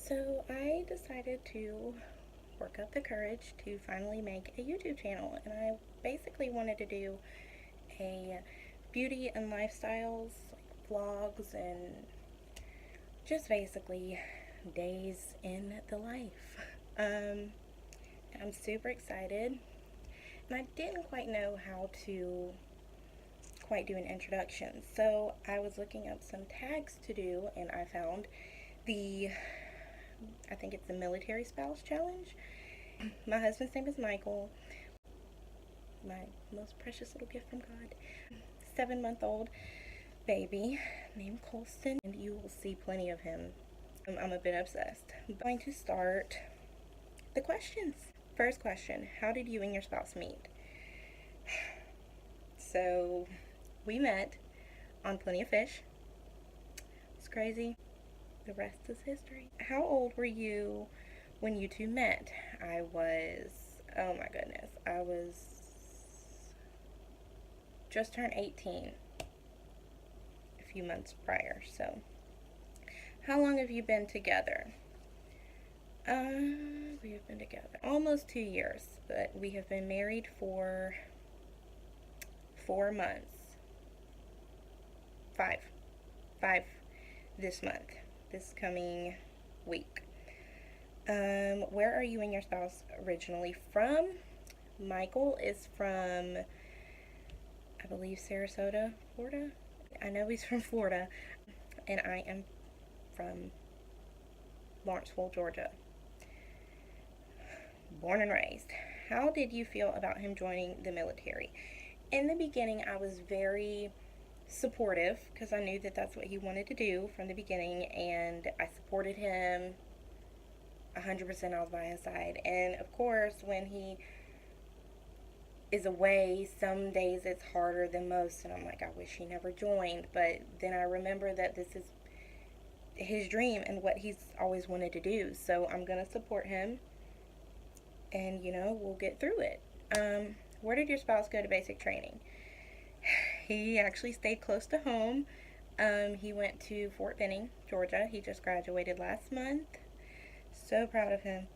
So I decided to work up the courage to finally make a YouTube channel, and I basically wanted to do a beauty and lifestyles, like vlogs, and just basically days in the life. Um, I'm super excited, and I didn't quite know how to quite do an introduction, so I was looking up some tags to do, and I found the I think it's the military spouse challenge. My husband's name is Michael, my most precious little gift from God. 7-month-old baby named Colston, and you will see plenty of him. I'm a bit obsessed. I'm going to start the questions. First question: how did you and your spouse meet? So, we met on Plenty of Fish. It's crazy. The rest is history. How old were you when you two met? Oh my goodness, I was just turned 18 a few months prior. So, how long have you been together? We have been together almost 2 years, but we have been married for 4 months. Five. Five this month, this coming week. Where are you and your spouse originally from? Michael is from, I believe, Sarasota, Florida. I know he's from Florida, and I am from Lawrenceville, Georgia. Born and raised. How did you feel about him joining the military? In the beginning, I was very supportive because I knew that that's what he wanted to do from the beginning, and I supported him 100%. I was by his side. And of course, when he is away, some days it's harder than most, and I'm like, I wish he never joined. But then I remember that this is his dream and what he's always wanted to do, so I'm gonna support him, and we'll get through it. Where did your spouse go to basic training? He actually stayed close to home. He went to Fort Benning, Georgia. He just graduated last month. So proud of him.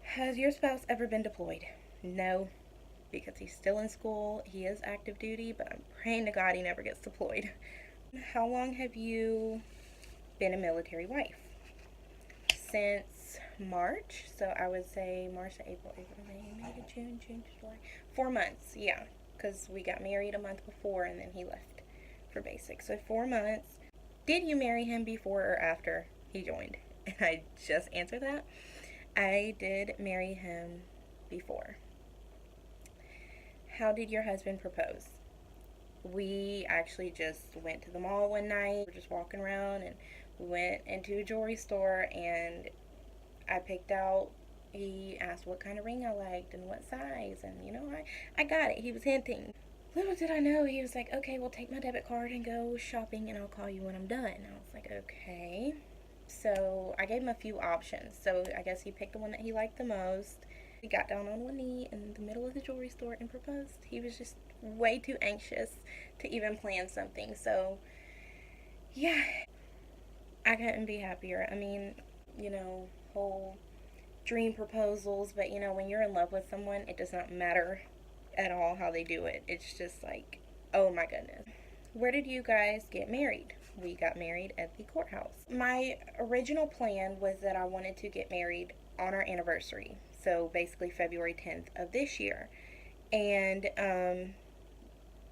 Has your spouse ever been deployed? No, because he's still in school. He is active duty, but I'm praying to God he never gets deployed. How long have you been a military wife? Since March. So I would say March, April, May, June, July. 4 months, yeah. Because we got married a month before and then he left for basic. So 4 months. Did you marry him before or after he joined? And I just answered that. I did marry him before. How did your husband propose? We actually just went to the mall one night. We were just walking around, and we went into a jewelry store, and I picked out, he asked what kind of ring I liked and what size, and I got it. He was hinting. Little did I know, he was like, okay, well, take my debit card and go shopping, and I'll call you when I'm done. And I was like, okay. So I gave him a few options. So I guess he picked the one that he liked the most. He got down on one knee in the middle of the jewelry store and proposed. He was just way too anxious to even plan something. So, yeah, I couldn't be happier. I mean, whole dream proposals, but when you're in love with someone, it does not matter at all how they do it. It's just like, oh my goodness. Where did you guys get married? We got married at the courthouse. My original plan was that I wanted to get married on our anniversary, so basically February 10th of this year. And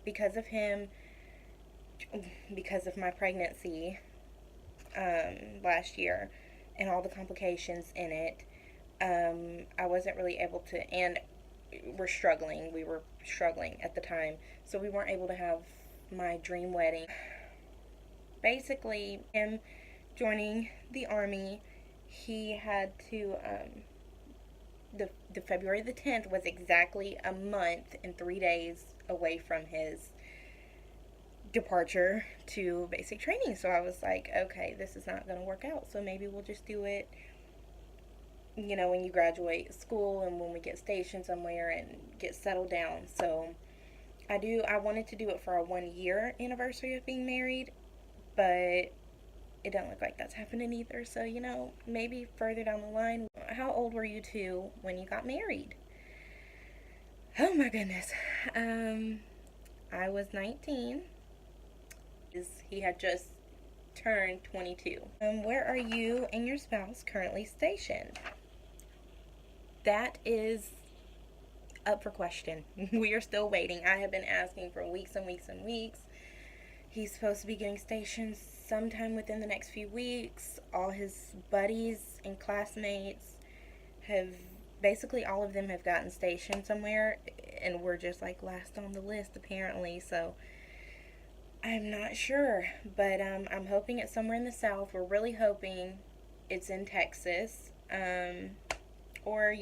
because of him, because of my pregnancy last year and all the complications in it, I wasn't really able to, and we were struggling at the time, so we weren't able to have my dream wedding. Basically, him joining the Army, he had to, the February the 10th was exactly a month and 3 days away from his departure to basic training. So I was like, okay, this is not going to work out, so maybe we'll just do it when you graduate school and when we get stationed somewhere and get settled down. So I wanted to do it for our 1 year anniversary of being married, but it doesn't look like that's happening either. So, maybe further down the line. How old were you two when you got married? Oh my goodness. I was 19. He had just turned 22. Where are you and your spouse currently stationed? That is up for question. We are still waiting. I have been asking for weeks and weeks and weeks. He's supposed to be getting stationed sometime within the next few weeks. All his buddies and classmates have, basically all of them have gotten stationed somewhere, and we're just like last on the list apparently. So I'm not sure, but I'm hoping it's somewhere in the South. We're really hoping it's in Texas, or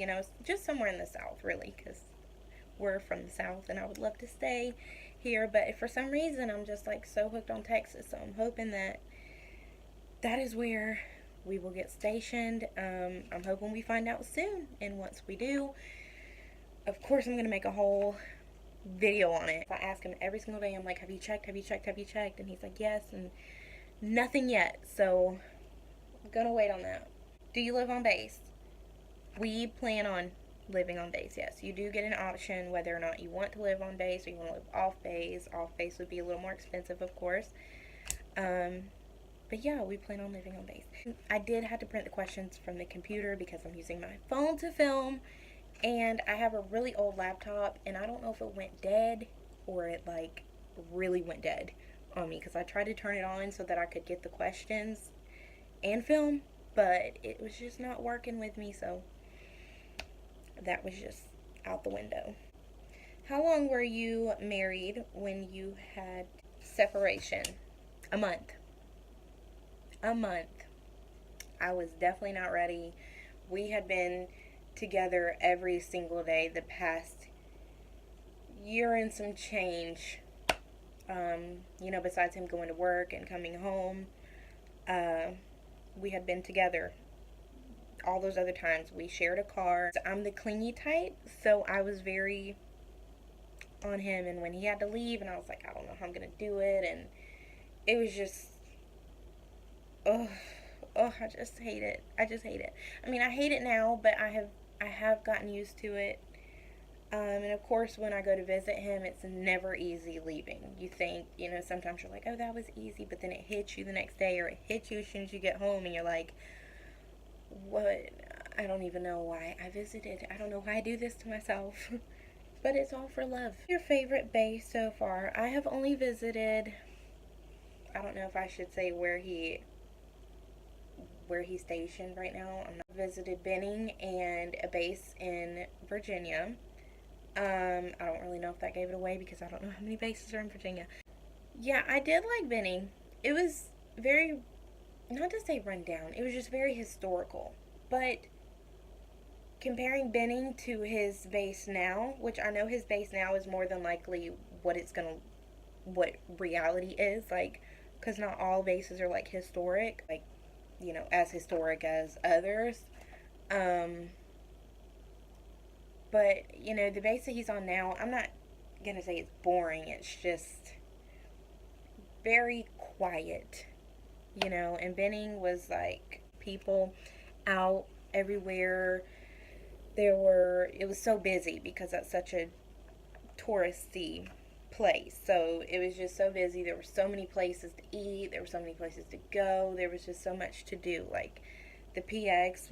just somewhere in the South, really, because we're from the South, and I would love to stay here. But for some reason, I'm just like so hooked on Texas. So I'm hoping that is where we will get stationed. I'm hoping we find out soon, and once we do, of course, I'm gonna make a whole video on it. I ask him every single day. I'm like, have you checked? Have you checked? Have you checked? And he's like, yes, and nothing yet. So I'm gonna wait on that. Do you live on base? We plan on living on base. Yes, you do get an option whether or not you want to live on base or you want to live off base. Off base would be a little more expensive, of course. But yeah, we plan on living on base. I did have to print the questions from the computer because I'm using my phone to film, and I have a really old laptop, and I don't know if it went dead or it like really went dead on me, because I tried to turn it on so that I could get the questions and film, but it was just not working with me, so that was just out the window. How long were you married when you had separation? A month. A month. I was definitely not ready. We had been together every single day the past year and some change. Besides him going to work and coming home, we had been together all those other times. We shared a car. I'm the clingy type, so I was very on him, and when he had to leave, and I was like, I don't know how I'm gonna do it, and it was just, oh, I just hate it. I just hate it. I mean, I hate it now, but I have gotten used to it. And of course, when I go to visit him, it's never easy leaving. You think, sometimes you're like, oh, that was easy, but then it hits you the next day, or it hits you as soon as you get home, and you're like, what? I don't even know why I visited. I don't know why I do this to myself. But it's all for love. Your favorite base so far? I have only visited, I don't know if I should say where he's stationed right now. I'm not visited Benning and a base in Virginia. I don't really know if that gave it away because I don't know how many bases are in Virginia. Yeah, I did like Benning. It was very, not to say run down, it was just very historical. But comparing Benning to his base now, which I know his base now is more than likely what reality is, like, because not all bases are like historic, like, as historic as others. But, the base that he's on now, I'm not going to say it's boring. It's just very quiet, And Benning was like people out everywhere. It was so busy because that's such a touristy place. So it was just so busy. There were so many places to eat. There were so many places to go. There was just so much to do. Like, the PX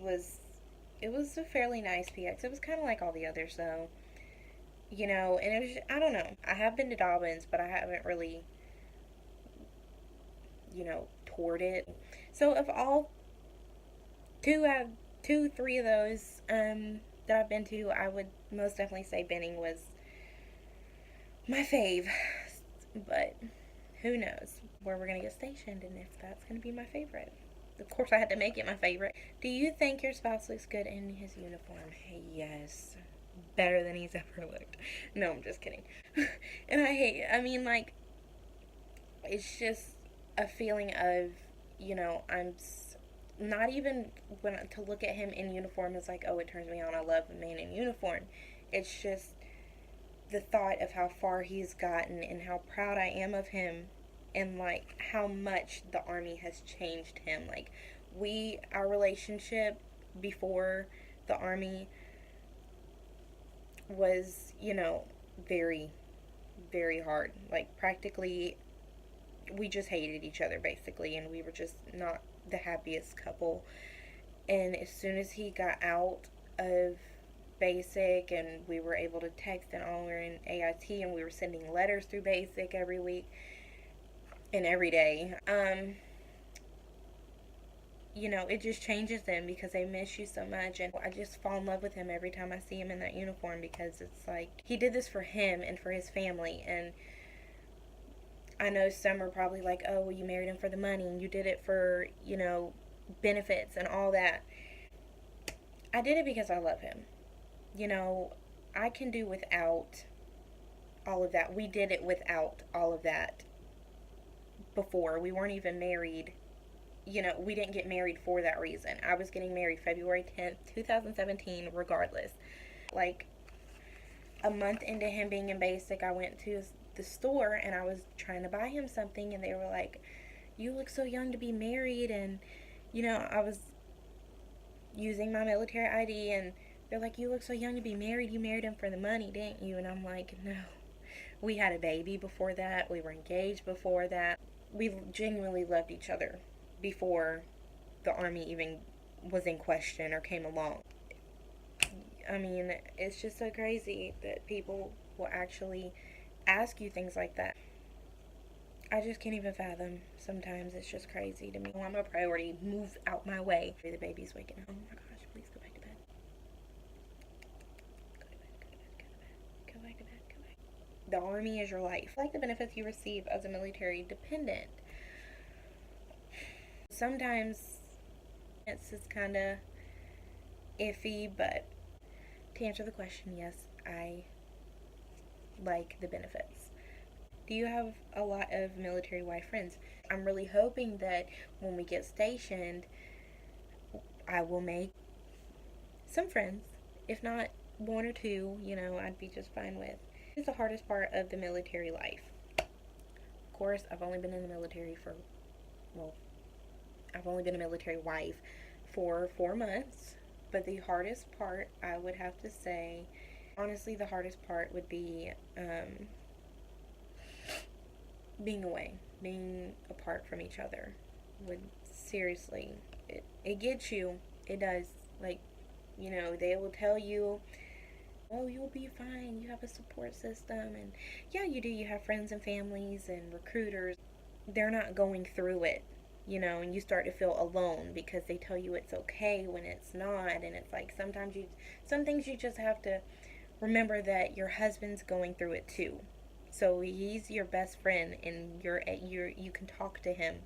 it was a fairly nice PX. It was kind of like all the others, though. And it was, I don't know. I have been to Dobbins, but I haven't really, toured it. So of all three of those that I've been to, I would most definitely say Benning was my fave. But who knows where we're going to get stationed and if that's going to be my favorite. Of course, I had to make it my favorite. Do you think your spouse looks good in his uniform? Yes. Better than he's ever looked. No, I'm just kidding. And it's just a feeling of, I'm not even to look at him in uniform is like, oh, it turns me on. I love a man in uniform. It's just the thought of how far he's gotten and how proud I am of him and like how much the Army has changed him. Like, our relationship before the Army was, very, very hard. Like, practically, we just hated each other basically, and we were just not the happiest couple. And as soon as he got out of basic and we were able to text and all, we were in AIT and we were sending letters through basic every week and every day. It just changes them because they miss you so much. And I just fall in love with him every time I see him in that uniform, because it's like he did this for him and for his family. And I know some are probably like, oh, well, you married him for the money and you did it for, benefits and all that. I did it because I love him. You know, I can do without all of that. We did it without all of that before. We weren't even married. We didn't get married for that reason. I was getting married February 10th, 2017, regardless. Like, a month into him being in basic, I went to the store and I was trying to buy him something, and they were like, you look so young to be married. And, I was using my military ID, and they're like, you look so young to be married. You married him for the money, didn't you? And I'm like, no. We had a baby before that. We were engaged before that. We genuinely loved each other before the Army even was in question or came along. I mean, it's just so crazy that people will actually ask you things like that. I just can't even fathom. Sometimes it's just crazy to me. I'm a priority. Move out my way. The baby's waking up. Oh my gosh, please go back to bed. Go to bed, go to bed, go to bed. Go back to bed, go back. The Army is your life. Like the benefits you receive as a military dependent. Sometimes it's just kind of iffy, but to answer the question, yes, I like the benefits. Do you have a lot of military wife friends? I'm really hoping that when we get stationed, I will make some friends. If not one or two, I'd be just fine with. It's the hardest part of the military life. Of course, I've only been in the military I've only been a military wife for 4 months. But the hardest part, I would have to say, honestly, the hardest part would be being away, being apart from each other. Would seriously, it gets you. It does. Like, they will tell you, oh, you'll be fine. You have a support system. And yeah, you do. You have friends and families and recruiters. They're not going through it, and you start to feel alone because they tell you it's okay when it's not. And it's like some things you just have to remember that your husband's going through it too. So he's your best friend, and you can talk to him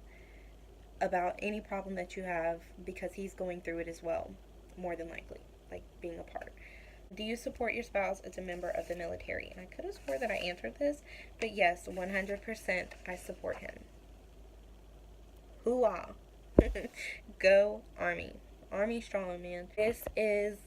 about any problem that you have because he's going through it as well, more than likely, like being apart. Do you support your spouse as a member of the military? And I could have swore that I answered this, but yes, 100% I support him. Hoo-ah. Go Army. Army strong, man. This is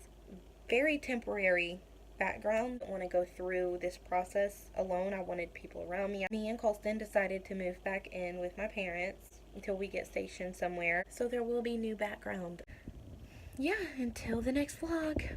very temporary background. I want to go through this process alone. I wanted people around me. Me and Colston decided to move back in with my parents until we get stationed somewhere. So there will be new background. Yeah, until the next vlog.